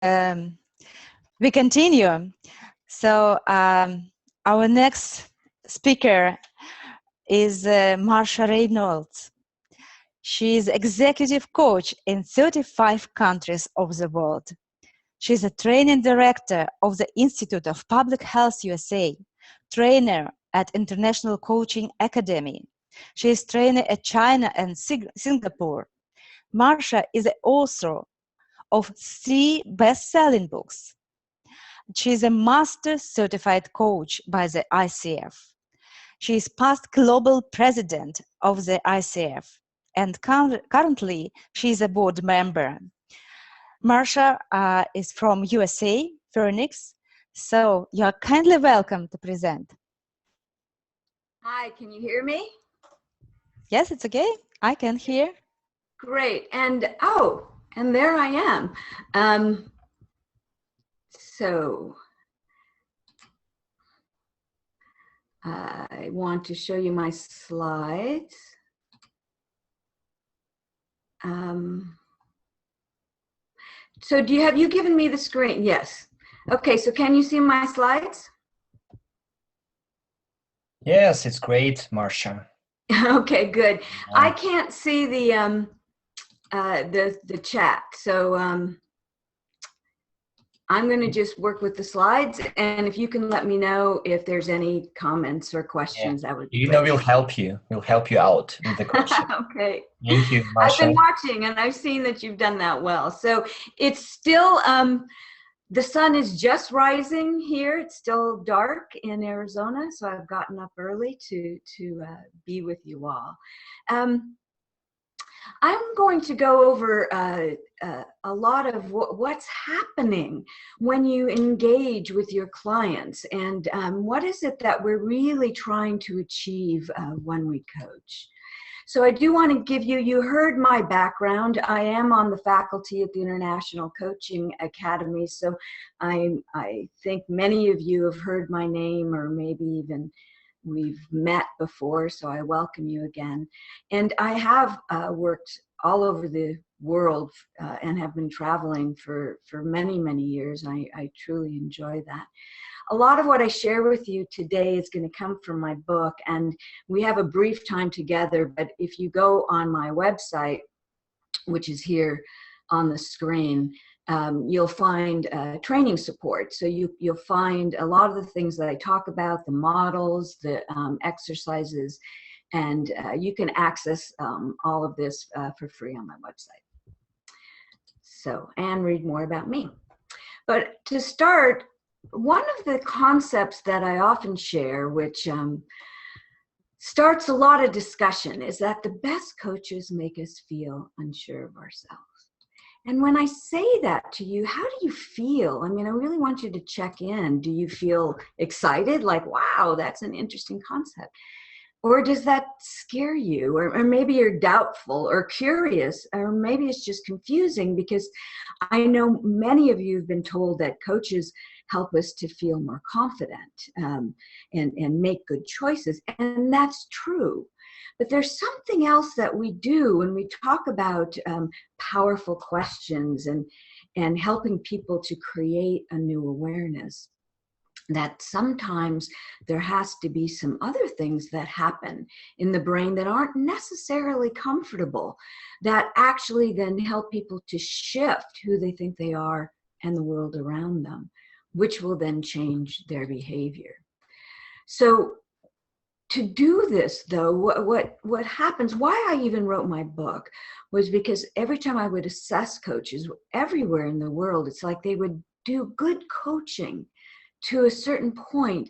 we continue. So our next speaker is Marcia Reynolds. She is executive coach in 35 countries of the world. She is a training director of the Institute of Public Health USA, trainer at International Coaching Academy. She is trainer at China and Singapore. Marcia is the author of 3 best-selling books. She is a master certified coach by the ICF. She is past global president of the ICF, and currently she is a board member. Marcia is from USA, Phoenix, so you're kindly welcome to present. Hi, can you hear me? Yes, it's okay. I can hear. Great, and and there I am. So I want to show you my slides. So have you given me the screen? Yes. Okay, so can you see my slides? Yes, it's great, Marcia. Okay, good. I can't see the chat, so I'm going to just work with the slides, and if you can let me know if there's any comments or questions, that would be great. We'll help you. We'll help you out with the question. Okay. Thank you, Marcia. I've been watching, and I've seen that you've done that well. So it's still, the sun is just rising here. It's still dark in Arizona, so I've gotten up early to be with you all. I'm going to go over a lot of what's happening when you engage with your clients, and what is it that we're really trying to achieve when we coach. So I do want to give you heard my background. I am on the faculty at the International Coaching Academy, so I think many of you have heard my name, or maybe even we've met before, so I welcome you again. And I have worked all over the world and have been traveling for many, many years. I truly enjoy that. A lot of what I share with you today is going to come from my book, and we have a brief time together, but if you go on my website, which is here on the screen, you'll find training support. So you'll find a lot of the things that I talk about, the models, the exercises, and you can access all of this for free on my website. So, and read more about me. But to start, one of the concepts that I often share, which starts a lot of discussion, is that the best coaches make us feel unsure of ourselves. And when I say that to you, how do you feel? I mean, I really want you to check in. Do you feel excited? Like, wow, that's an interesting concept. Or does that scare you? Or maybe you're doubtful or curious, or maybe it's just confusing, because I know many of you have been told that coaches help us to feel more confident and make good choices. And that's true. But there's something else that we do when we talk about powerful questions and helping people to create a new awareness, that sometimes there has to be some other things that happen in the brain that aren't necessarily comfortable, that actually then help people to shift who they think they are and the world around them, which will then change their behavior. So to do this, though, what happens, why I even wrote my book, was because every time I would assess coaches everywhere in the world, it's like they would do good coaching to a certain point,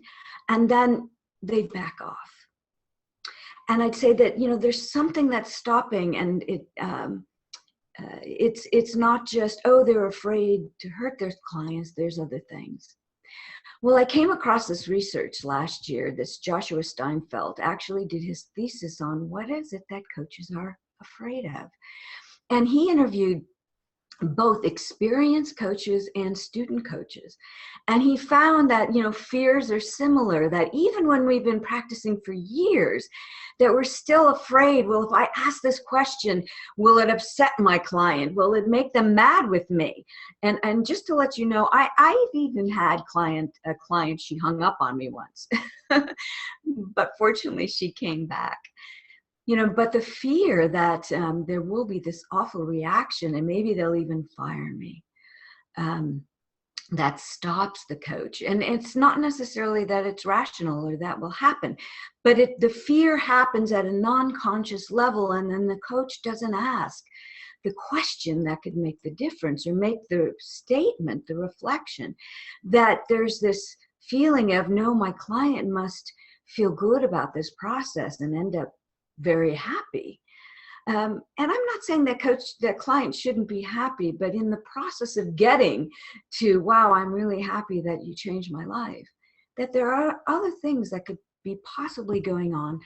and then they back off. And I'd say that, you know, there's something that's stopping, and it's not just, oh, they're afraid to hurt their clients, there's other things. Well, I came across this research last year. This Joshua Steinfeld actually did his thesis on what is it that coaches are afraid of. And he interviewed both experienced coaches and student coaches. And he found that, fears are similar, that even when we've been practicing for years, that we're still afraid, well, if I ask this question, will it upset my client? Will it make them mad with me? And just to let you know, I've even had a client, she hung up on me once, but fortunately she came back. But the fear that there will be this awful reaction and maybe they'll even fire me, that stops the coach. And it's not necessarily that it's rational or that will happen, but the fear happens at a non-conscious level, and then the coach doesn't ask the question that could make the difference or make the statement, the reflection, that there's this feeling of, no, my client must feel good about this process and end up very happy. And I'm not saying that client shouldn't be happy, but in the process of getting to, wow, I'm really happy that you changed my life, that there are other things that could be possibly going on.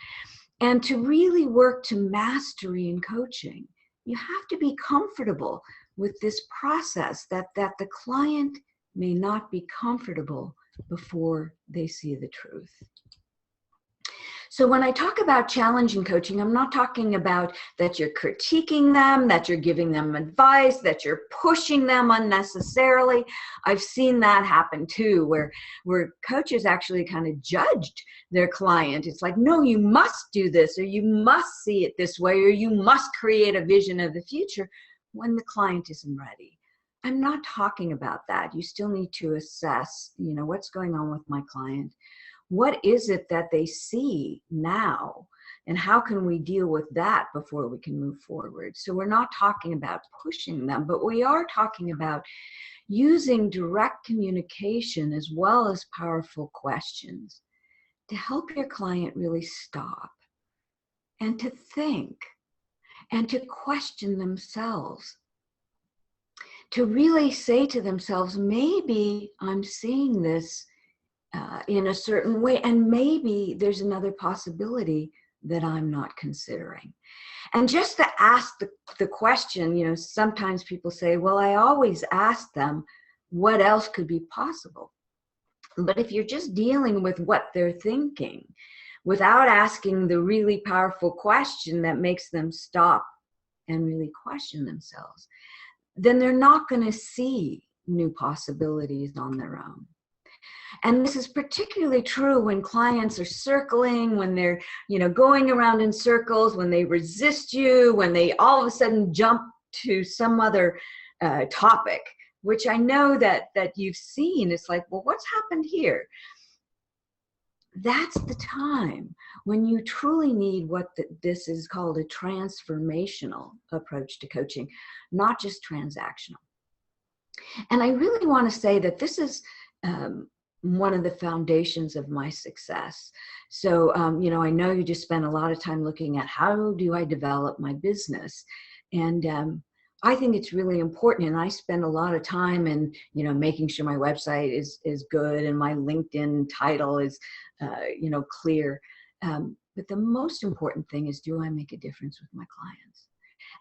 And to really work to mastery in coaching, you have to be comfortable with this process, that the client may not be comfortable before they see the truth. So when I talk about challenging coaching, I'm not talking about that you're critiquing them, that you're giving them advice, that you're pushing them unnecessarily. I've seen that happen too, where coaches actually kind of judged their client. It's like, no, you must do this, or you must see it this way, or you must create a vision of the future, when the client isn't ready. I'm not talking about that. You still need to assess, what's going on with my client. What is it that they see now? And how can we deal with that before we can move forward? So we're not talking about pushing them, but we are talking about using direct communication as well as powerful questions to help your client really stop and to think and to question themselves. To really say to themselves, maybe I'm seeing this in a certain way, and maybe there's another possibility that I'm not considering. And just to ask the question, sometimes people say, well, I always ask them what else could be possible. But if you're just dealing with what they're thinking without asking the really powerful question that makes them stop and really question themselves, then they're not going to see new possibilities on their own. And this is particularly true when clients are circling, when they're, going around in circles, when they resist you, when they all of a sudden jump to some other topic, which I know that you've seen. It's like, well, what's happened here? That's the time when you truly need what this is called a transformational approach to coaching, not just transactional. And I really want to say that this is one of the foundations of my success. So, I know you just spent a lot of time looking at how do I develop my business? And I think it's really important. And I spend a lot of time in, making sure my website is good and my LinkedIn title is, clear. But the most important thing is, do I make a difference with my clients?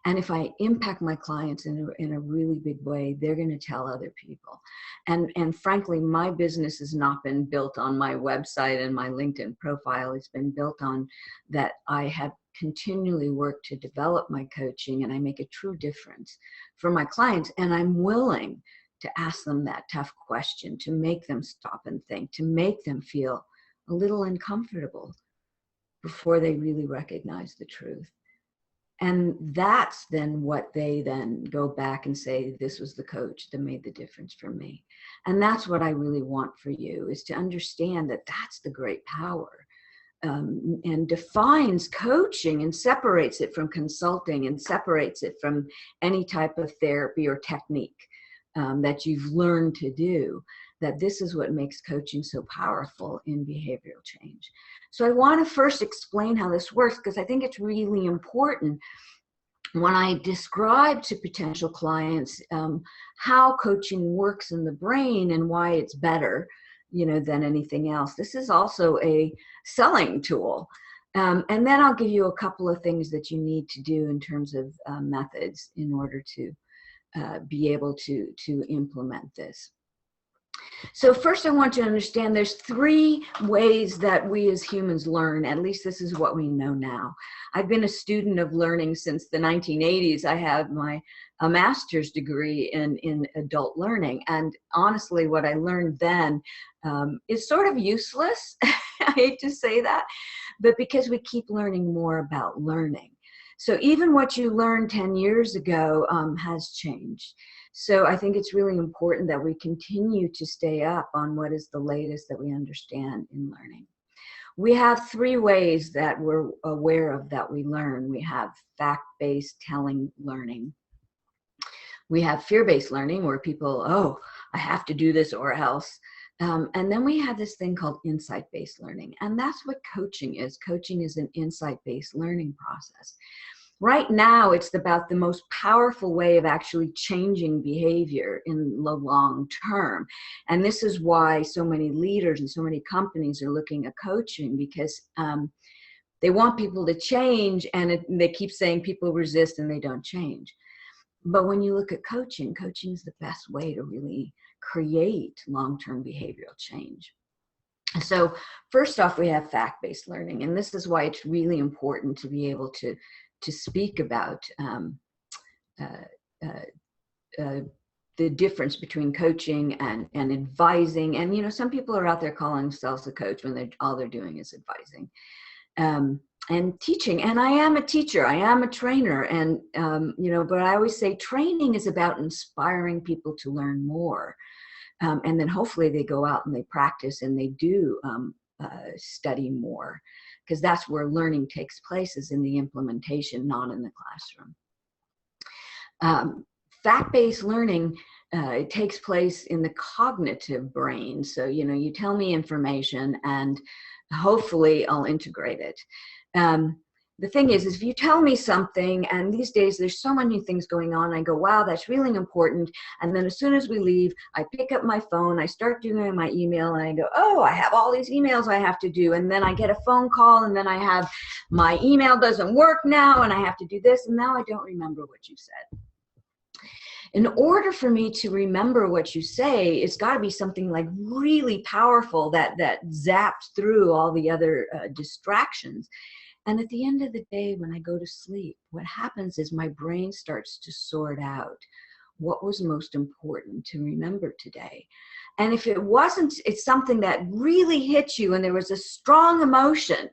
And if I impact my clients in a really big way, they're going to tell other people. And frankly, my business has not been built on my website and my LinkedIn profile. It's been built on that I have continually worked to develop my coaching, and I make a true difference for my clients. And I'm willing to ask them that tough question, to make them stop and think, to make them feel a little uncomfortable before they really recognize the truth. And that's then what they then go back and say, this was the coach that made the difference for me. And that's what I really want for you, is to understand that that's the great power, and defines coaching and separates it from consulting and separates it from any type of therapy or technique that you've learned to do, that this is what makes coaching so powerful in behavioral change. So I want to first explain how this works, because I think it's really important when I describe to potential clients how coaching works in the brain and why it's better, than anything else. This is also a selling tool. And then I'll give you a couple of things that you need to do in terms of methods in order to be able to implement this. So first I want to understand there's 3 ways that we as humans learn. At least this is what we know now. I've been a student of learning since the 1980s. I have a master's degree in adult learning. And honestly, what I learned then is sort of useless. I hate to say that, but because we keep learning more about learning. So even what you learned 10 years ago has changed. So I think it's really important that we continue to stay up on what is the latest that we understand in learning. We have 3 ways that we're aware of that we learn. We have fact-based telling learning. We have fear-based learning where people, oh, I have to do this or else. And then we have this thing called insight-based learning. And that's what coaching is. Coaching is an insight-based learning process. Right now, it's about the most powerful way of actually changing behavior in the long term. And this is why so many leaders and so many companies are looking at coaching, because they want people to change, and they keep saying people resist and they don't change. But when you look at coaching, coaching is the best way to really create long-term behavioral change. So first off, we have fact-based learning, and this is why it's really important to be able to speak about the difference between coaching and advising. And, you know, some people are out there calling themselves a coach when all they're doing is advising and teaching. And I am a teacher, I am a trainer, and, you know, but I always say training is about inspiring people to learn more. And then hopefully they go out and they practice and they do study more, because that's where learning takes place, is in the implementation, not in the classroom. Fact-based learning it takes place in the cognitive brain. So, you know, you tell me information and hopefully I'll integrate it. The thing is if you tell me something, and these days there's so many things going on, I go, wow, that's really important. And then as soon as we leave, I pick up my phone, I start doing my email, and I go, oh, I have all these emails I have to do. And then I get a phone call, and then I have my email doesn't work now, and I have to do this, and now I don't remember what you said. In order for me to remember what you say, it's got to be something like really powerful that zaps through all the other distractions. And at the end of the day, when I go to sleep, what happens is my brain starts to sort out what was most important to remember today. And if it wasn't, it's something that really hit you and there was a strong emotion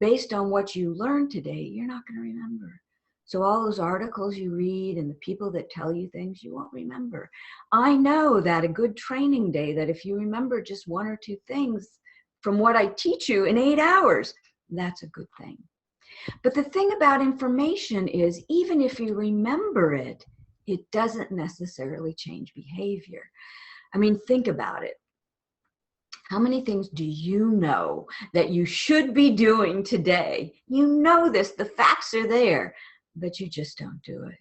based on what you learned today, you're not going to remember. So all those articles you read and the people that tell you things, you won't remember. I know that a good training day, that if you remember just 1 or 2 things from what I teach you in 8 hours, that's a good thing. But the thing about information is, even if you remember it, it doesn't necessarily change behavior. I mean, think about it. How many things do you know that you should be doing today? You know this, the facts are there, but you just don't do it.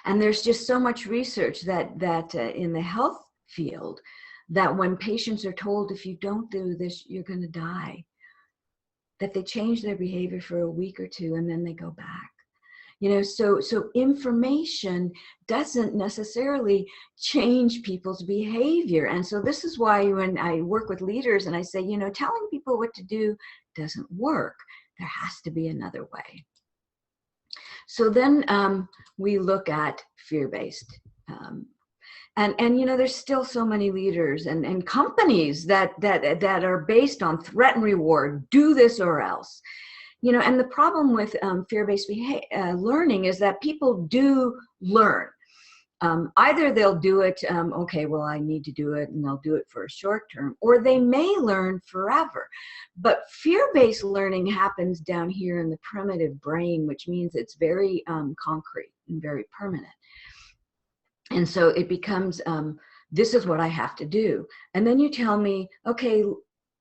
And there's just so much research that in the health field, that when patients are told, if you don't do this, you're going to die, that they change their behavior for a week or 2 and then they go back. You know, so information doesn't necessarily change people's behavior. And so this is why when I work with leaders and I say, you know, telling people what to do doesn't work. There has to be another way. So then we look at fear-based. And you know, there's still so many leaders and companies that are based on threat and reward, do this or else. You know, and the problem with fear-based learning is that people do learn. Either they'll do it, okay, well, I need to do it, and they'll do it for a short term, or they may learn forever. But fear-based learning happens down here in the primitive brain, which means it's very concrete and very permanent. And so it becomes, this is what I have to do. And then you tell me, okay,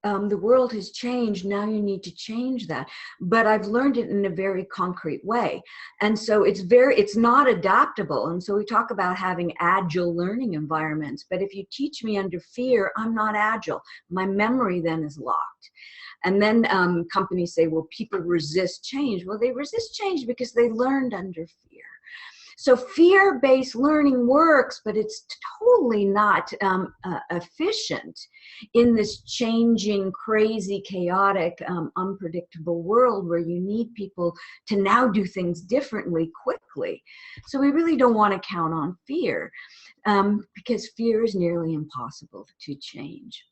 the world has changed, now you need to change that. But I've learned it in a very concrete way. And so it's not adaptable. And so we talk about having agile learning environments. But if you teach me under fear, I'm not agile. My memory then is locked. And then companies say, well, people resist change. Well, they resist change because they learned under fear. So fear-based learning works, but it's totally not efficient in this changing, crazy, chaotic, unpredictable world where you need people to now do things differently quickly. So we really don't want to count on fear, because fear is nearly impossible to change,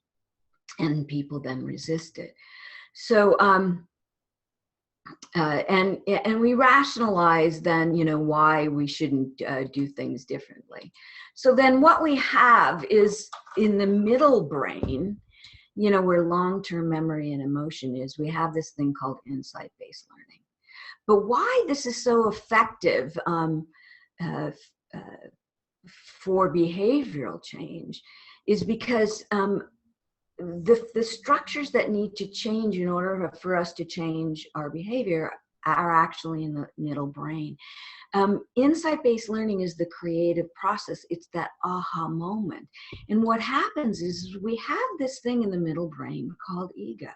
and people then resist it. So and we rationalize then, you know, why we shouldn't do things differently. So then what we have is in the middle brain, you know, where long-term memory and emotion is, we have this thing called insight-based learning. But why this is so effective for behavioral change is because the structures that need to change in order for us to change our behavior are actually in the middle brain. Insight-based learning is the creative process. It's that aha moment. And what happens is we have this thing in the middle brain called ego.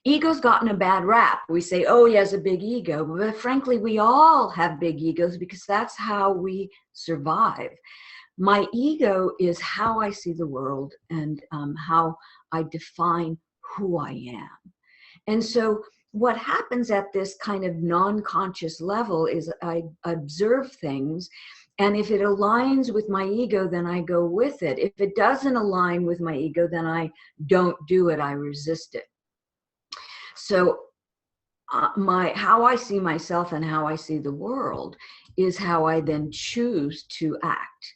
Ego's gotten a bad rap. We say, oh, he has a big ego. But frankly, we all have big egos because that's how we survive. My ego is how I see the world and how I define who I am. And so what happens at this kind of non-conscious level is I observe things, and if it aligns with my ego, then I go with it. If it doesn't align with my ego, then I don't do it, I resist it. So how I see myself and how I see the world is how I then choose to act.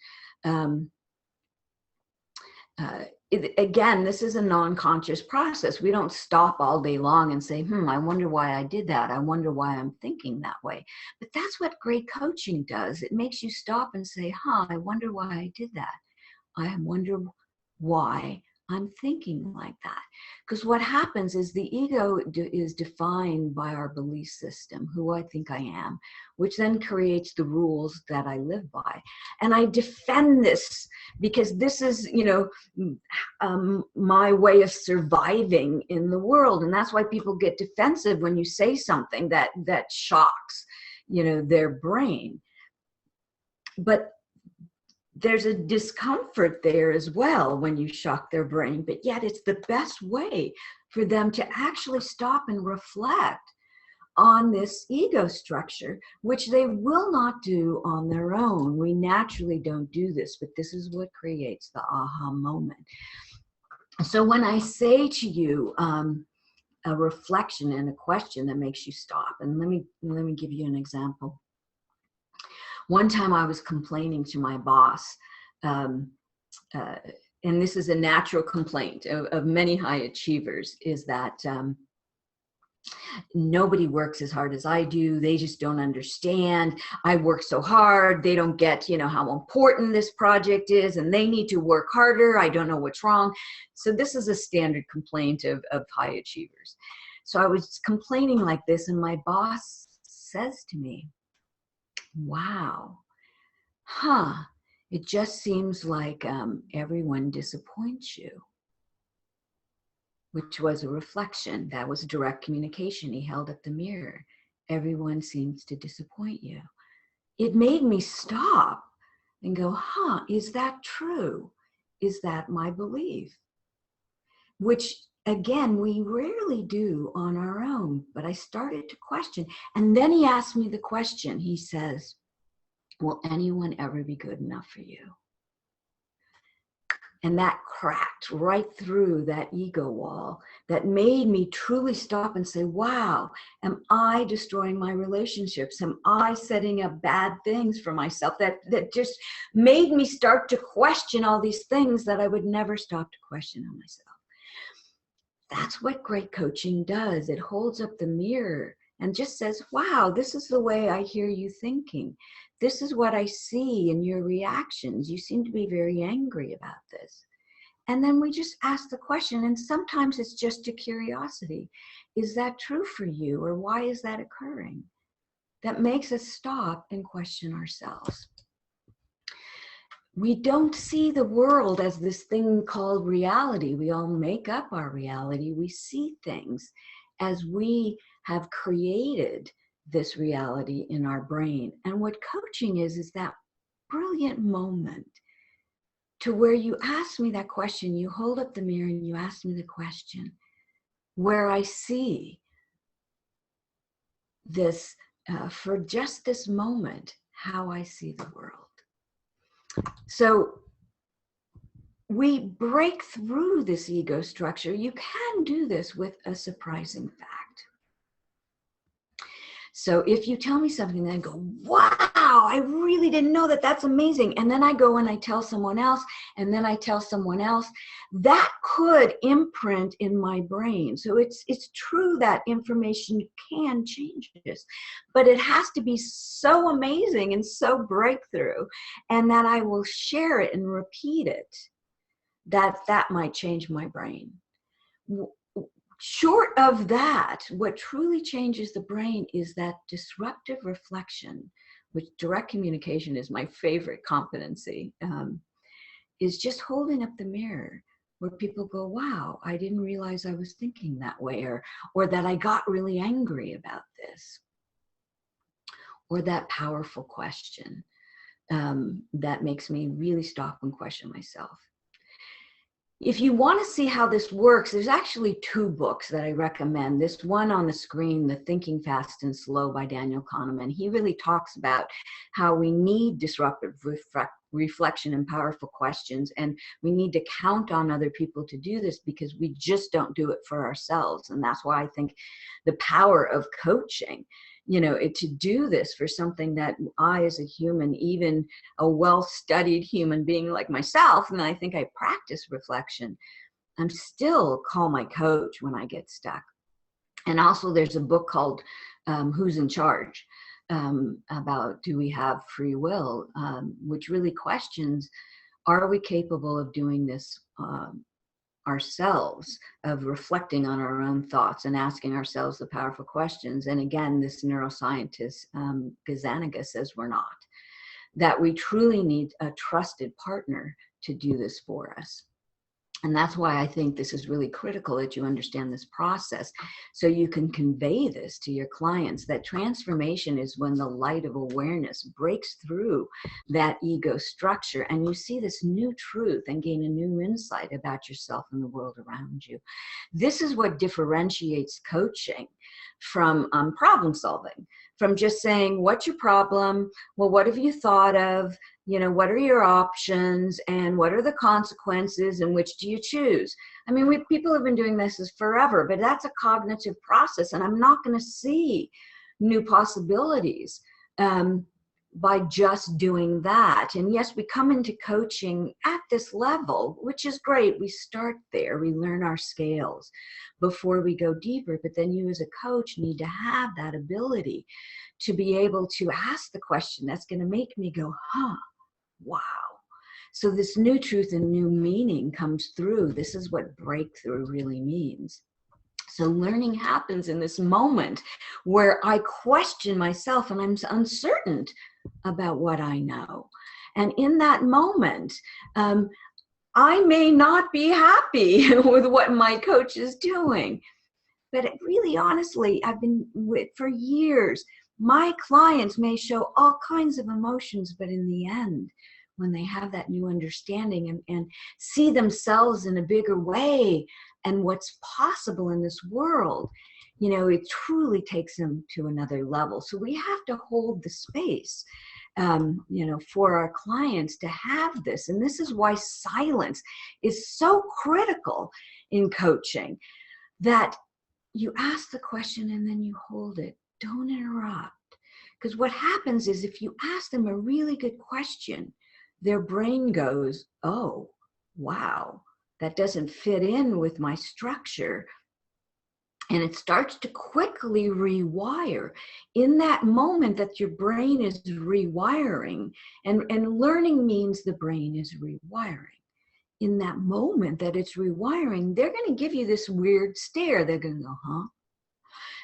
Again, this is a non-conscious process. We don't stop all day long and say, I wonder why I did that. I wonder why I'm thinking that way. But that's what great coaching does. It makes you stop and say, I wonder why I did that. I wonder why I'm thinking like that. Because what happens is the ego is defined by our belief system, who I think I am, which then creates the rules that I live by. And I defend this because this is, you know, my way of surviving in the world. And that's why people get defensive when you say something that shocks, you know, their brain. But there's a discomfort there as well when you shock their brain, but yet it's the best way for them to actually stop and reflect on this ego structure, which they will not do on their own. We naturally don't do this, but this is what creates the aha moment. So when I say to you a reflection and a question that makes you stop, and let me give you an example. One time I was complaining to my boss, and this is a natural complaint of many high achievers, is that nobody works as hard as I do. They just don't understand. I work so hard. They don't get, you know, how important this project is, and they need to work harder. I don't know what's wrong. So this is a standard complaint of high achievers. So I was complaining like this, and my boss says to me, wow, it just seems like everyone disappoints you, which was a reflection. That was direct communication. He held up the mirror. Everyone seems to disappoint you. It made me stop and go, is that true? Is that my belief? Which, again, we rarely do on our own, but I started to question. And then he asked me the question. He says, will anyone ever be good enough for you? And that cracked right through that ego wall that made me truly stop and say, wow, am I destroying my relationships? Am I setting up bad things for myself? That just made me start to question all these things that I would never stop to question on myself. That's what great coaching does. It holds up the mirror and just says, wow, this is the way I hear you thinking. This is what I see in your reactions. You seem to be very angry about this. And then we just ask the question, and sometimes it's just a curiosity. Is that true for you, or why is that occurring? That makes us stop and question ourselves. We don't see the world as this thing called reality. We all make up our reality. We see things as we have created this reality in our brain. And what coaching is that brilliant moment to where you ask me that question, you hold up the mirror and you ask me the question, where I see this, for just this moment, how I see the world. So we break through this ego structure. You can do this with a surprising fact. So if you tell me something, then I go, wow, I really didn't know that. That's amazing. And then I go and I tell someone else, and then I tell someone else. That could imprint in my brain. So it's true that information can change this, but it has to be so amazing and so breakthrough, and that I will share it and repeat it, that might change my brain. Short of that, what truly changes the brain is that disruptive reflection, which direct communication is my favorite competency, is just holding up the mirror where people go, wow, I didn't realize I was thinking that way, or that I got really angry about this, or that powerful question that makes me really stop and question myself. If you want to see how this works, there's actually 2 books that I recommend. This one on the screen, The Thinking Fast and Slow by Daniel Kahneman. He really talks about how we need disruptive reflection and powerful questions, and we need to count on other people to do this because we just don't do it for ourselves. And that's why I think the power of coaching, you know, to do this for something that I, as a human, even a well-studied human being like myself, and I think I practice reflection, I'm still call my coach when I get stuck. And also there's a book called Who's in Charge? About do we have free will, which really questions, are we capable of doing this ourselves, of reflecting on our own thoughts and asking ourselves the powerful questions. And again, this neuroscientist, Gazzaniga, says we're not, that we truly need a trusted partner to do this for us. And that's why I think this is really critical that you understand this process so you can convey this to your clients, that transformation is when the light of awareness breaks through that ego structure and you see this new truth and gain a new insight about yourself and the world around you. This is what differentiates coaching from problem solving, from just saying, what's your problem? Well, what have you thought of? You know, what are your options and what are the consequences and which do you choose? I mean, people have been doing this forever, but that's a cognitive process, and I'm not going to see new possibilities by just doing that. And yes, we come into coaching at this level, which is great. We start there, we learn our scales before we go deeper, but then you as a coach need to have that ability to be able to ask the question that's going to make me go, huh, wow. So this new truth and new meaning comes through. This is what breakthrough really means. So learning happens in this moment where I question myself and I'm uncertain about what I know. And in that moment, I may not be happy with what my coach is doing. But really, honestly, I've been with for years. My clients may show all kinds of emotions, but in the end, when they have that new understanding and see themselves in a bigger way and what's possible in this world, you know, it truly takes them to another level. So we have to hold the space, you know, for our clients to have this. And this is why silence is so critical in coaching, that you ask the question and then you hold it. Don't interrupt. Because what happens is if you ask them a really good question, their brain goes, oh, wow, that doesn't fit in with my structure. And it starts to quickly rewire. In that moment that your brain is rewiring, and learning means the brain is rewiring. In that moment that it's rewiring, they're going to give you this weird stare. They're going to go, huh?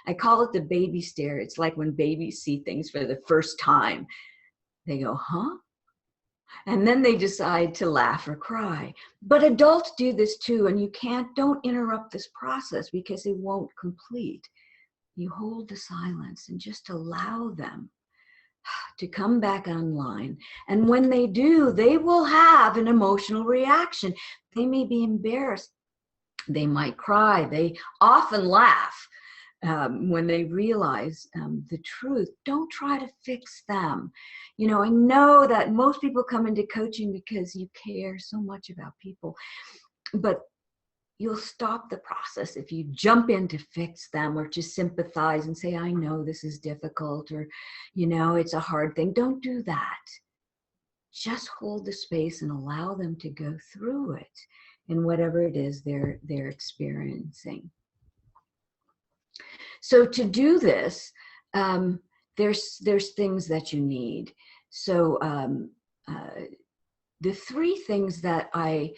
I call it the baby stare. It's like when babies see things for the first time. They go, huh? And then they decide to laugh or cry. But adults do this too, and don't interrupt this process because it won't complete. you hold the silence and just allow them to come back online. And when they do, they will have an emotional reaction. They may be embarrassed. They might cry. They often laugh when they realize the truth. Don't try to fix them. You know, I know that most people come into coaching because you care so much about people, but you'll stop the process if you jump in to fix them or to sympathize and say, I know this is difficult, or, you know, it's a hard thing. Don't do that. Just hold the space and allow them to go through it and whatever it is they're experiencing. So to do this, there's things that you need. So the three things that I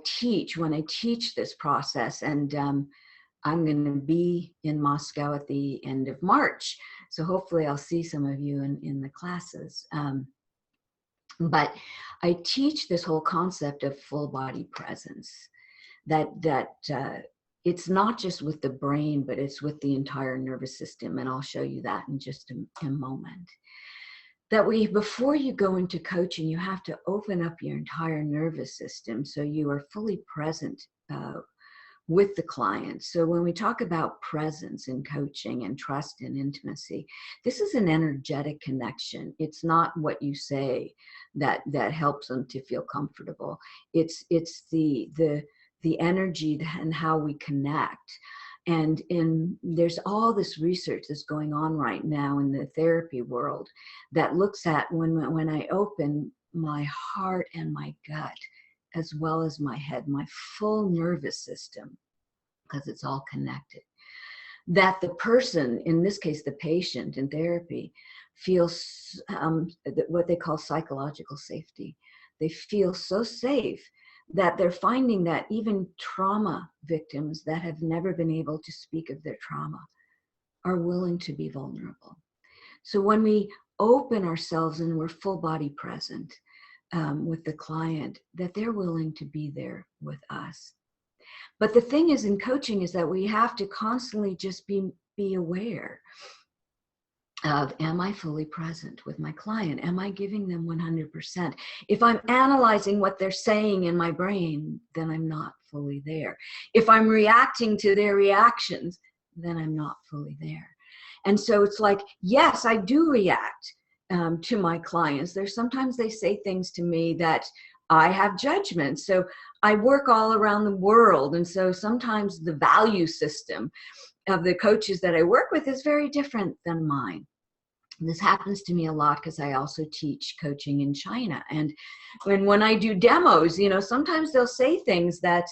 teach when I teach this process, and I'm going to be in Moscow at the end of March, so hopefully I'll see some of you in the classes. But I teach this whole concept of full body presence, that it's not just with the brain, but it's with the entire nervous system, and I'll show you that in just a moment. That before you go into coaching, you have to open up your entire nervous system so you are fully present with the client. So when we talk about presence in coaching and trust and intimacy, this is an energetic connection. It's not what you say that helps them to feel comfortable. It's the energy and how we connect. And there's all this research that's going on right now in the therapy world that looks at when I open my heart and my gut, as well as my head, my full nervous system, because it's all connected, that the person, in this case, the patient in therapy, feels what they call psychological safety. They feel so safe that they're finding that even trauma victims that have never been able to speak of their trauma are willing to be vulnerable. So when we open ourselves and we're full body present with the client, that they're willing to be there with us. But the thing is in coaching is that we have to constantly just be aware of, am I fully present with my client? Am I giving them 100%? If I'm analyzing what they're saying in my brain, then I'm not fully there. If I'm reacting to their reactions, then I'm not fully there. And so it's like, yes, I do react to my clients. Sometimes they say things to me that I have judgment. So I work all around the world. And so sometimes the value system of the coaches that I work with is very different than mine. This happens to me a lot because I also teach coaching in China. And when I do demos, you know, sometimes they'll say things that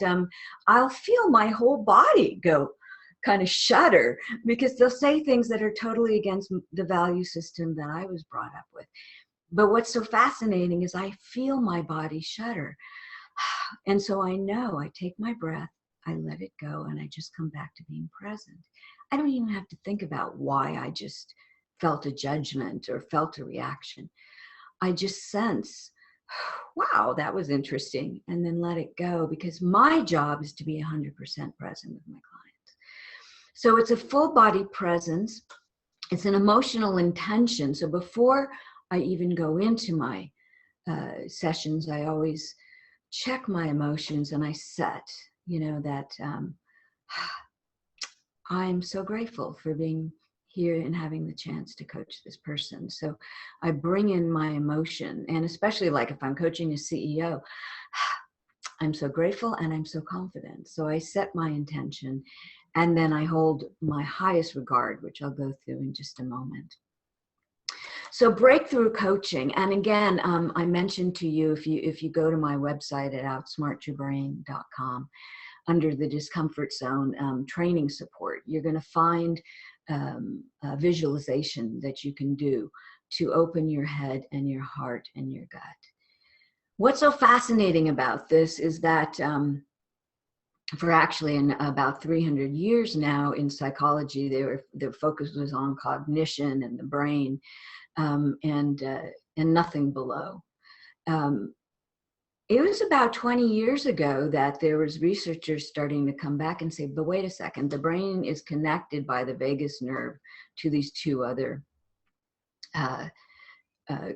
I'll feel my whole body go kind of shudder, because they'll say things that are totally against the value system that I was brought up with. But what's so fascinating is I feel my body shudder. And so I know, I take my breath, I let it go, and I just come back to being present. I don't even have to think about why I just felt a judgment or felt a reaction. I just sense, wow, that was interesting, and then let it go, because my job is to be 100% present with my clients. So it's a full body presence. It's an emotional intention. So before I even go into my sessions, I always check my emotions and I set, you know, that I'm so grateful for being here and having the chance to coach this person. So I bring in my emotion, and especially like if I'm coaching a CEO, I'm so grateful and I'm so confident. So I set my intention, and then I hold my highest regard, which I'll go through in just a moment. So breakthrough coaching, and again, I mentioned to you, if you go to my website at outsmartyourbrain.com, under the discomfort zone training support, you're going to find a visualization that you can do to open your head and your heart and your gut. What's so fascinating about this is that for actually in about 300 years now in psychology, their focus was on cognition and the brain, and nothing below. It was about 20 years ago that there was researchers starting to come back and say, but wait a second, the brain is connected by the vagus nerve to these two other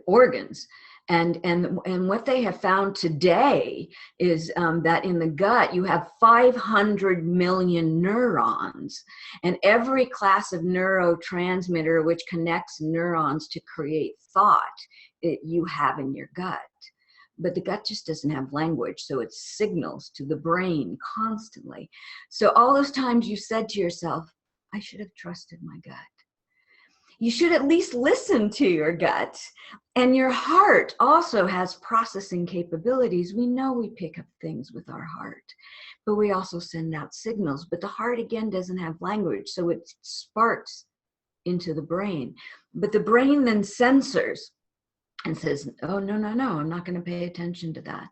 organs. And what they have found today is that in the gut, you have 500 million neurons, and every class of neurotransmitter which connects neurons to create thought, you have in your gut. But the gut just doesn't have language, so it signals to the brain constantly. So all those times you said to yourself, I should have trusted my gut. You should at least listen to your gut. And your heart also has processing capabilities. We know we pick up things with our heart, but we also send out signals. But the heart, again, doesn't have language, so it sparks into the brain. But the brain then censors and says, oh, no, I'm not going to pay attention to that,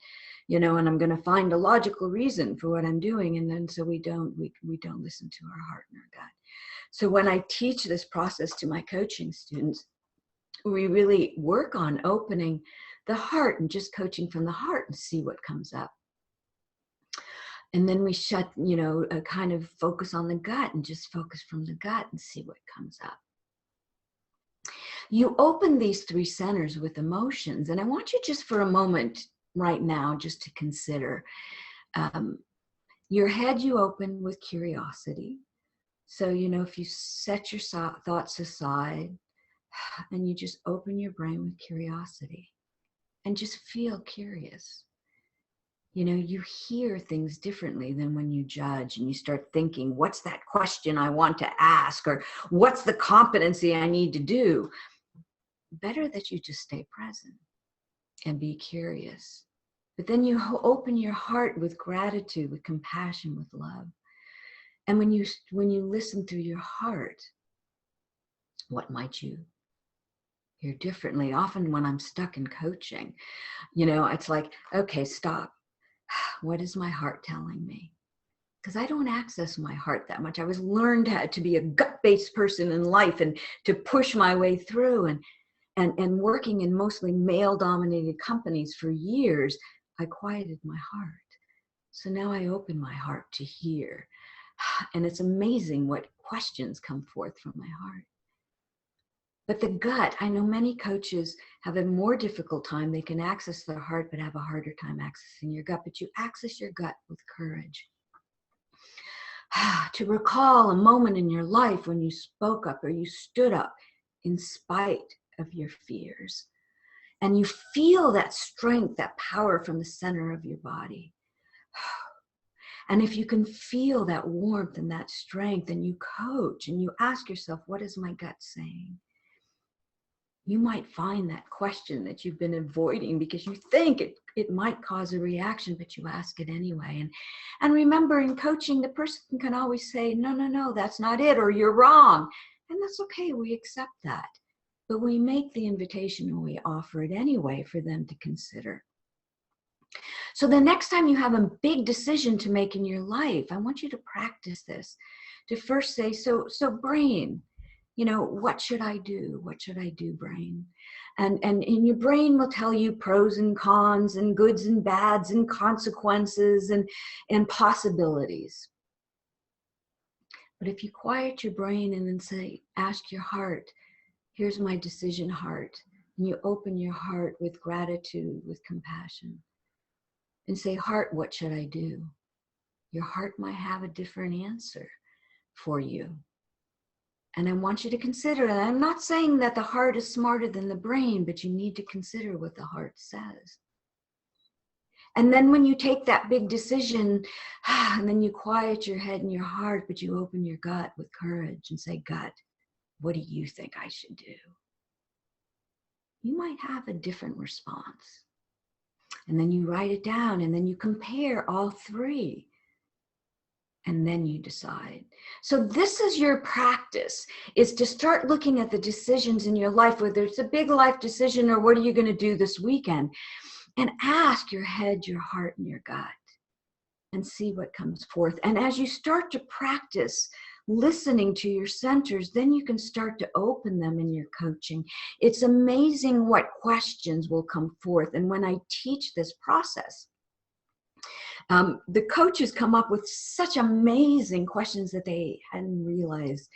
and I'm going to find a logical reason for what I'm doing. And then so we don't listen to our heart and our gut. So when I teach this process to my coaching students, we really work on opening the heart and just coaching from the heart and see what comes up. And then we shut, kind of focus on the gut and just focus from the gut and see what comes up. You open these three centers with emotions. And I want you just for a moment right now, just to consider your head, you open with curiosity. So, if you set your thoughts aside and you just open your brain with curiosity and just feel curious. You hear things differently than when you judge and you start thinking, what's that question I want to ask? Or what's the competency I need to do? Better that you just stay present and be curious. But then you open your heart with gratitude, with compassion, with love. And when you listen through your heart, what might you hear differently? Often when I'm stuck in coaching, it's like, okay, stop. What is my heart telling me? Because I don't access my heart that much. I was learned to be a gut-based person in life and to push my way through. And working in mostly male-dominated companies for years, I quieted my heart. So now I open my heart to hear. And it's amazing what questions come forth from my heart. But the gut, I know many coaches have a more difficult time. They can access their heart, but have a harder time accessing your gut. But you access your gut with courage. To recall a moment in your life when you spoke up or you stood up in spite of your fears. And you feel that strength, that power from the center of your body. And if you can feel that warmth and that strength, and you coach and you ask yourself, what is my gut saying? You might find that question that you've been avoiding because you think it might cause a reaction, but you ask it anyway. And remember, in coaching, the person can always say, no, that's not it, or you're wrong. And that's okay, we accept that. But we make the invitation and we offer it anyway for them to consider. So the next time you have a big decision to make in your life, I want you to practice this. To first say, so brain, what should I do? What should I do, brain? And your brain will tell you pros and cons and goods and bads and consequences and possibilities. But if you quiet your brain and then ask your heart, here's my decision, heart. And you open your heart with gratitude, with compassion. And say, heart, what should I do? Your heart might have a different answer for you. And I want you to consider, and I'm not saying that the heart is smarter than the brain, but you need to consider what the heart says. And then when you take that big decision, and then you quiet your head and your heart, but you open your gut with courage and say, gut, what do you think I should do? You might have a different response. And then you write it down, and then you compare all three. And then you decide. So this is your practice, is to start looking at the decisions in your life, whether it's a big life decision or what are you going to do this weekend, and ask your head, your heart, and your gut, and see what comes forth. And as you start to practice listening to your centers, then you can start to open them in your coaching. It's amazing what questions will come forth. And when I teach this process, The coaches come up with such amazing questions that they hadn't realized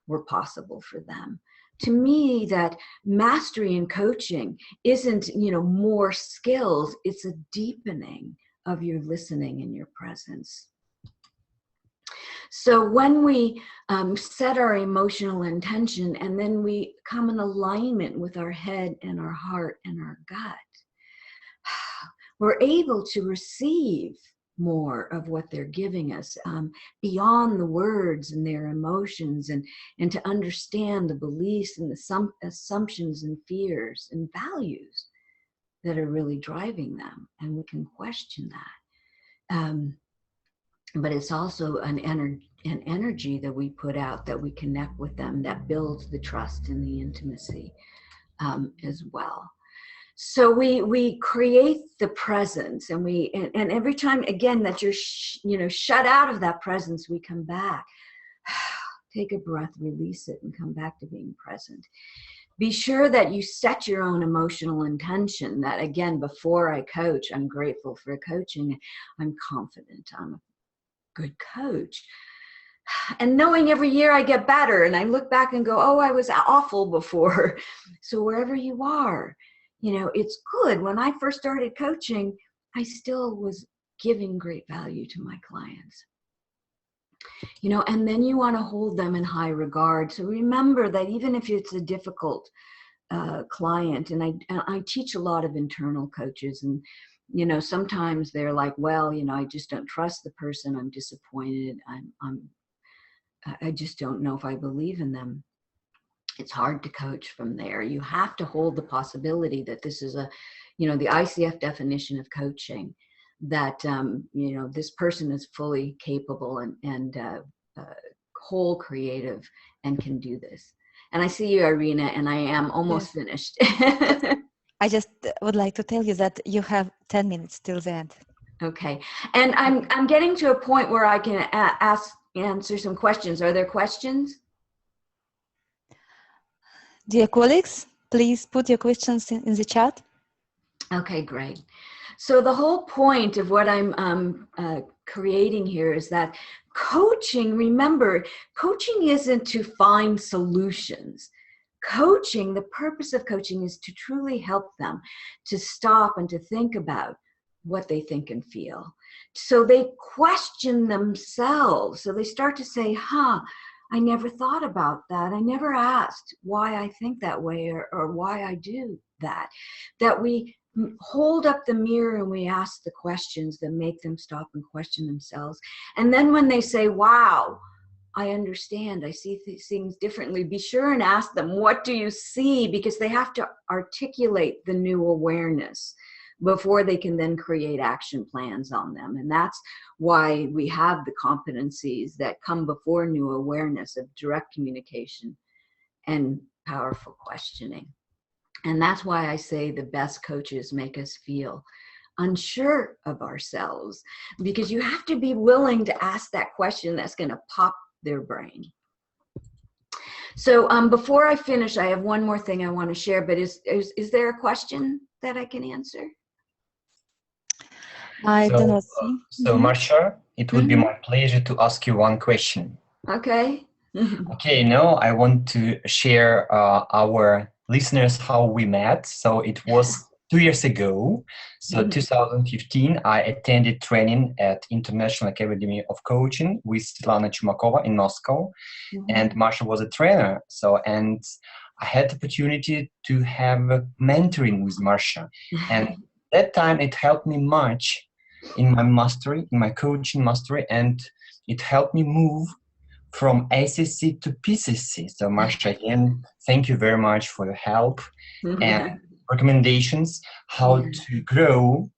were possible for them. To me, that mastery in coaching isn't, more skills. It's a deepening of your listening and your presence. So when we set our emotional intention and then we come in alignment with our head and our heart and our gut, we're able to receive more of what they're giving us beyond the words and their emotions, and to understand the beliefs and the assumptions and fears and values that are really driving them. And we can question that. But it's also an energy that we put out, that we connect with them, that builds the trust and the intimacy as well. So we create the presence, and and every time again that you're shut out of that presence, we come back. Take a breath, release it, and come back to being present. Be sure that you set your own emotional intention. That again, before I coach, I'm grateful for coaching. I'm confident. I'm a good coach. And knowing every year I get better, and I look back and go, oh, I was awful before. So wherever you are, it's good. When I first started coaching, I still was giving great value to my clients. And then you want to hold them in high regard. So remember that even if it's a difficult client, and I teach a lot of internal coaches, and sometimes they're like, well, I just don't trust the person. I'm disappointed. I just don't know if I believe in them. It's hard to coach from there. You have to hold the possibility that this is the ICF definition of coaching, that, this person is fully capable and whole creative and can do this. And I see you, Irina, and I am almost finished. I just would like to tell you that you have 10 minutes till the end. Okay. And I'm getting to a point where I can answer some questions. Are there questions? Dear colleagues, please put your questions in the chat. Okay, great. So the whole point of what I'm creating here is that coaching, remember, coaching isn't to find solutions. Coaching, the purpose of coaching is to truly help them to stop and to think about what they think and feel. So they question themselves. So they start to say, I never thought about that. I never asked why I think that way or why I do that. That we hold up the mirror and we ask the questions that make them stop and question themselves. And then when they say, wow, I understand, I see things differently, be sure and ask them, what do you see? Because they have to articulate the new awareness before they can then create action plans on them. And that's why we have the competencies that come before new awareness of direct communication and powerful questioning. And that's why I say the best coaches make us feel unsure of ourselves, because you have to be willing to ask that question that's going to pop their brain. So before I finish, I have one more thing I want to share, but is there a question that I can answer? I do not see. So Marcia, it would be my pleasure to ask you one question. Okay. Okay, now I want to share our listeners how we met. So it was 2 years ago. So 2015, I attended training at International Academy of Coaching with Svetlana Chumakova in Moscow. And Marcia was a trainer. And I had the opportunity to have mentoring with Marcia. And that time it helped me much in my mastery, in my coaching mastery, and it helped me move from ACC to PCC. So Marcia, again, thank you very much for your help and recommendations how to grow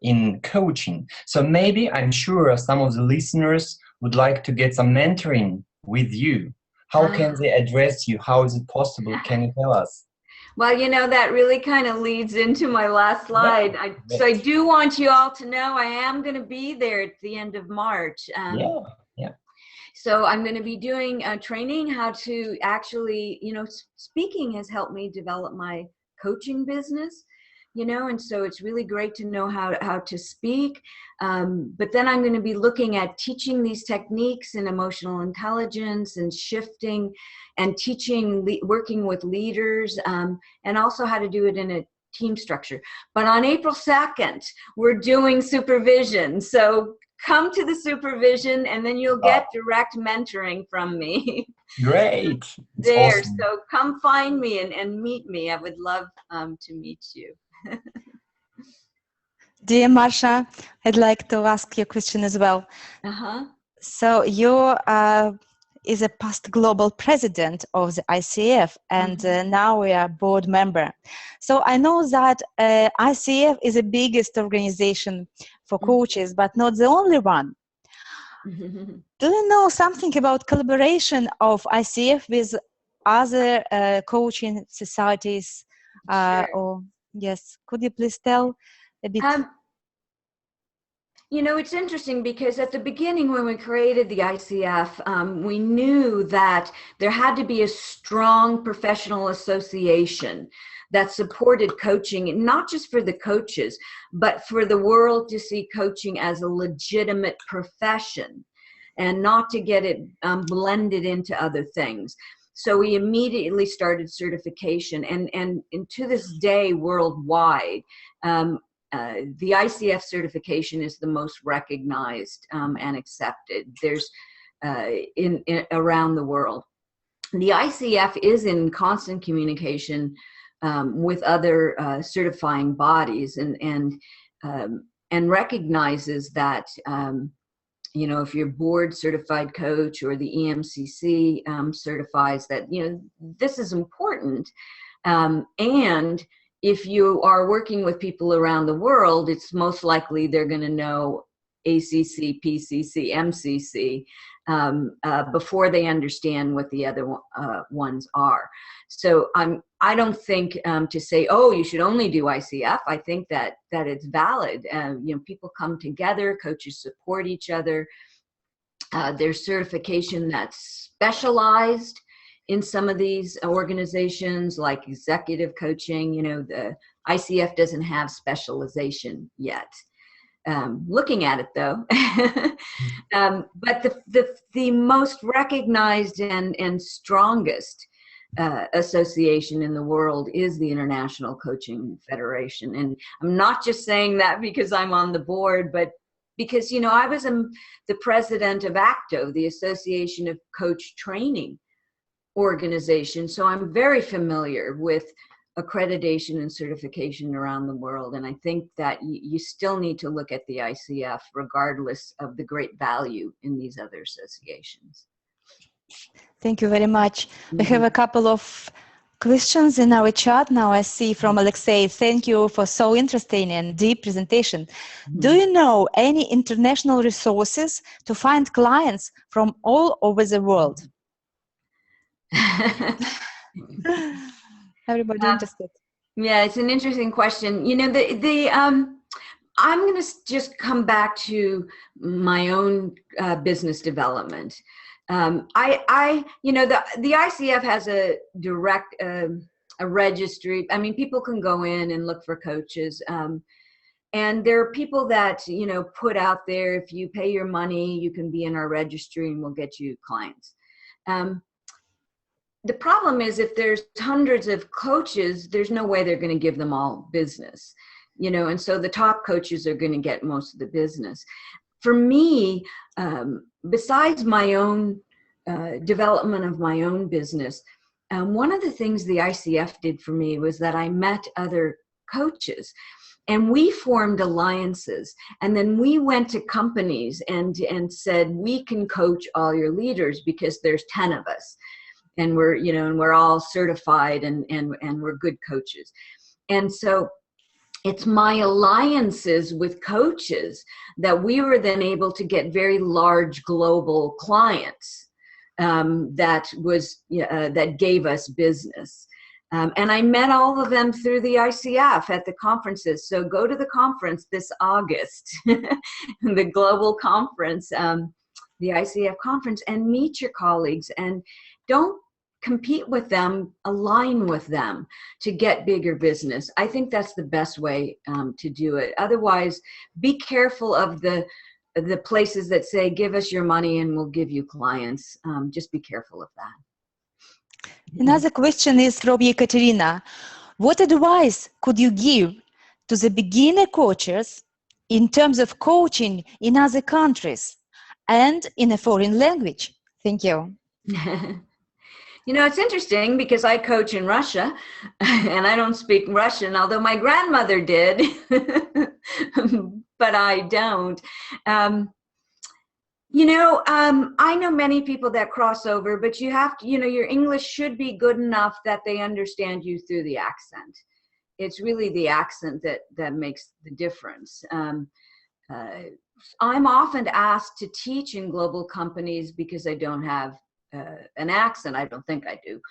in coaching. So maybe I'm sure some of the listeners would like to get some mentoring with you. How can they address you? How is it possible? Can you tell us? Well, that really kind of leads into my last slide. So I do want you all to know I am going to be there at the end of March. So I'm going to be doing training how to actually, speaking has helped me develop my coaching business. you know, and so it's really great to know how to speak. But then I'm going to be looking at teaching these techniques in emotional intelligence and shifting and teaching, working with leaders, and also how to do it in a team structure. But on April 2nd, we're doing supervision. So come to the supervision and then you'll get direct mentoring from me. Great. It's there. awesome. So come find me and meet me. I would love to meet you. Dear Marcia, I'd like to ask you a question as well. So you is a past global president of the ICF, and now we are board member. So I know that ICF is the biggest organization for coaches, but not the only one. Do you know something about collaboration of ICF with other coaching societies? Sure. Or yes, could you please tell a bit? You know, it's interesting because at the beginning when we created the ICF, we knew that there had to be a strong professional association that supported coaching, not just for the coaches, but for the world to see coaching as a legitimate profession and not to get it blended into other things. So we immediately started certification, and to this day worldwide, the ICF certification is the most recognized and accepted. There's around the world. The ICF is in constant communication with other certifying bodies and recognizes that you know, if you're board certified coach or the EMCC certifies that, you know, this is important. And if you are working with people around the world, it's most likely they're going to know ACC, PCC, MCC before they understand what the other ones are. So I don't think to say, oh, you should only do ICF. I think that it's valid. You know, people come together, coaches support each other. There's certification that's specialized in some of these organizations, like executive coaching. You know, the ICF doesn't have specialization yet. Looking at it though, but the most recognized and strongest association in the world is the International Coaching Federation. And I'm not just saying that because I'm on the board, but because, you know, I was the president of ACTO, the Association of Coach Training Organization. So I'm very familiar with accreditation and certification around the world. And I think that you still need to look at the ICF regardless of the great value in these other associations. Thank you very much. We have a couple of questions in our chat now. I see from Alexei. Thank you for so interesting and deep presentation. Do you know any international resources to find clients from all over the world? Everybody interested? Yeah, it's an interesting question. You know, I'm going to just come back to my own business development. You know, the ICF has a direct, a registry. I mean, people can go in and look for coaches. And there are people that, you know, put out there, if you pay your money, you can be in our registry and we'll get you clients. The problem is if there's hundreds of coaches, there's no way they're going to give them all business, you know, and so the top coaches are going to get most of the business. For me, besides my own development of my own business, one of the things the ICF did for me was that I met other coaches and we formed alliances, and then we went to companies and said, we can coach all your leaders because there's 10 of us. And we're, you know, and we're all certified and we're good coaches. And so it's my alliances with coaches that we were then able to get very large global clients that gave us business. And I met all of them through the ICF at the conferences. So go to the conference this August, the global conference, the ICF conference, and meet your colleagues. And don't compete with them, align with them to get bigger business. I think that's the best way to do it. Otherwise, be careful of the places that say, give us your money and we'll give you clients. Just be careful of that. Another question is from Ekaterina. What advice could you give to the beginner coaches in terms of coaching in other countries and in a foreign language? Thank you. You know, it's interesting because I coach in Russia and I don't speak Russian, although my grandmother did, but I don't. You know, I know many people that cross over, but you have to, you know, your English should be good enough that they understand you through the accent. It's really the accent that makes the difference. I'm often asked to teach in global companies because I don't have an accent. I don't think I do.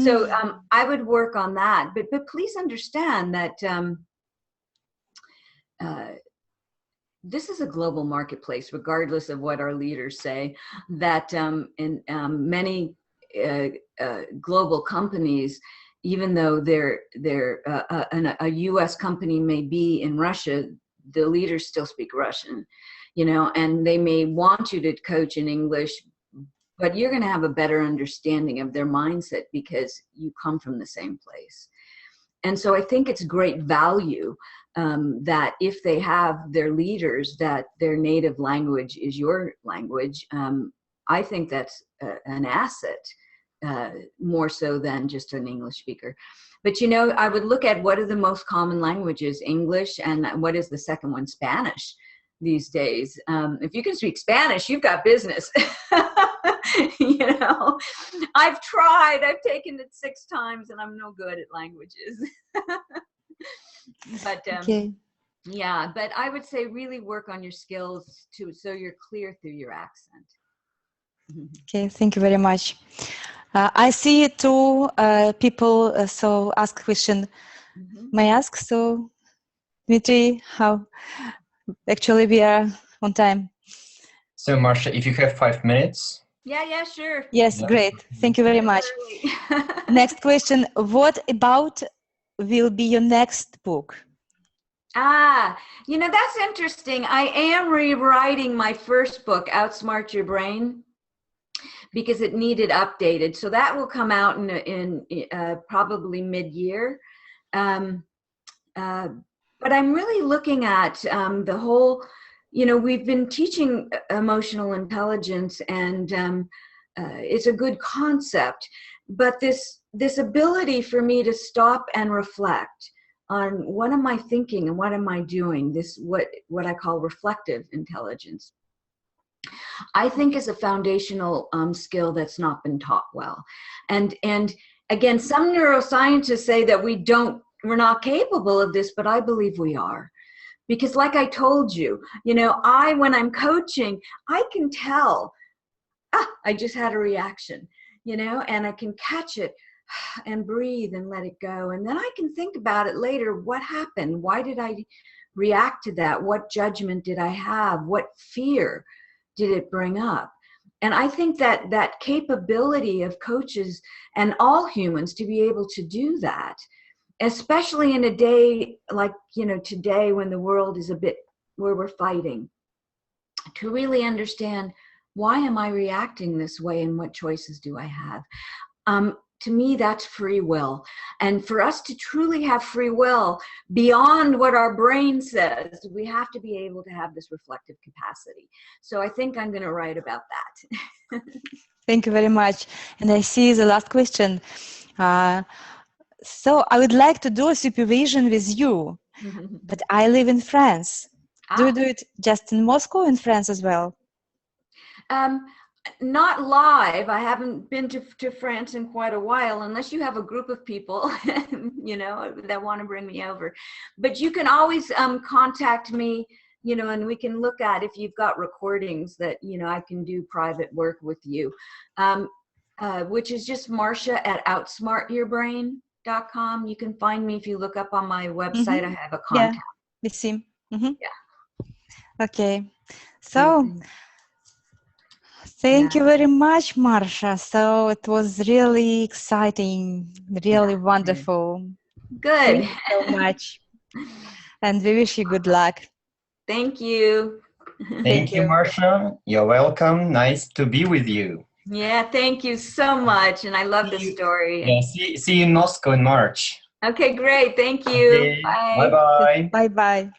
So I would work on that. But please understand that this is a global marketplace, regardless of what our leaders say, that in many global companies, even though they're a US company may be in Russia, the leaders still speak Russian, you know, and they may want you to coach in English, but you're going to have a better understanding of their mindset because you come from the same place. And so I think it's great value that if they have their leaders, that their native language is your language. I think that's an asset, more so than just an English speaker. But, you know, I would look at what are the most common languages, English, and what is the second one, Spanish these days. If you can speak Spanish, you've got business. You know, I've tried, I've taken it 6 times and I'm no good at languages. But Okay. yeah, but I would say really work on your skills too, so you're clear through your accent. Okay, thank you very much. I see 2 people so ask question. May I ask? So, Dmitry, how? Actually, we are on time. So, Marcia, if you have 5 minutes. Yeah, sure. Yes, great. Thank you very much. Next question. What about will be your next book? You know, that's interesting. I am rewriting my first book, Outsmart Your Brain, because it needed updated. So that will come out in probably mid-year. But I'm really looking at the whole, you know, we've been teaching emotional intelligence and it's a good concept, but this ability for me to stop and reflect on what am I thinking and what am I doing, this what I call reflective intelligence, I think is a foundational skill that's not been taught well. And again, some neuroscientists say that we're not capable of this, but I believe we are. Because like I told you, you know, when I'm coaching, I can tell, I just had a reaction, you know, and I can catch it and breathe and let it go. And then I can think about it later. What happened? Why did I react to that? What judgment did I have? What fear did it bring up? And I think that capability of coaches and all humans to be able to do that, especially in a day like, you know, today when the world is a bit where we're fighting, to really understand, why am I reacting this way and what choices do I have? To me, that's free will. And for us to truly have free will beyond what our brain says, we have to be able to have this reflective capacity. So I think I'm going to write about that. Thank you very much. And I see the last question. So I would like to do a supervision with you, but I live in France. Do you do it just in Moscow, in France as well? Not live. I haven't been to France in quite a while, unless you have a group of people, you know, that want to bring me over. But you can always contact me, you know, and we can look at if you've got recordings that, you know, I can do private work with you, which is just Marcia@outsmartyourbrain.com. You can find me if you look up on my website. I have a contact. Yeah, we see. Yeah. Okay. Thank you very much, Marcia. So it was really exciting, really wonderful. Good. Thank you so much. And we wish you good luck. Thank you. Thank you, Marcia. You're welcome. Nice to be with you. Yeah, thank you so much. And I love the story. Yeah, see you in Moscow in March. Okay, great. Thank you. Okay. Bye. Bye-bye. Bye-bye.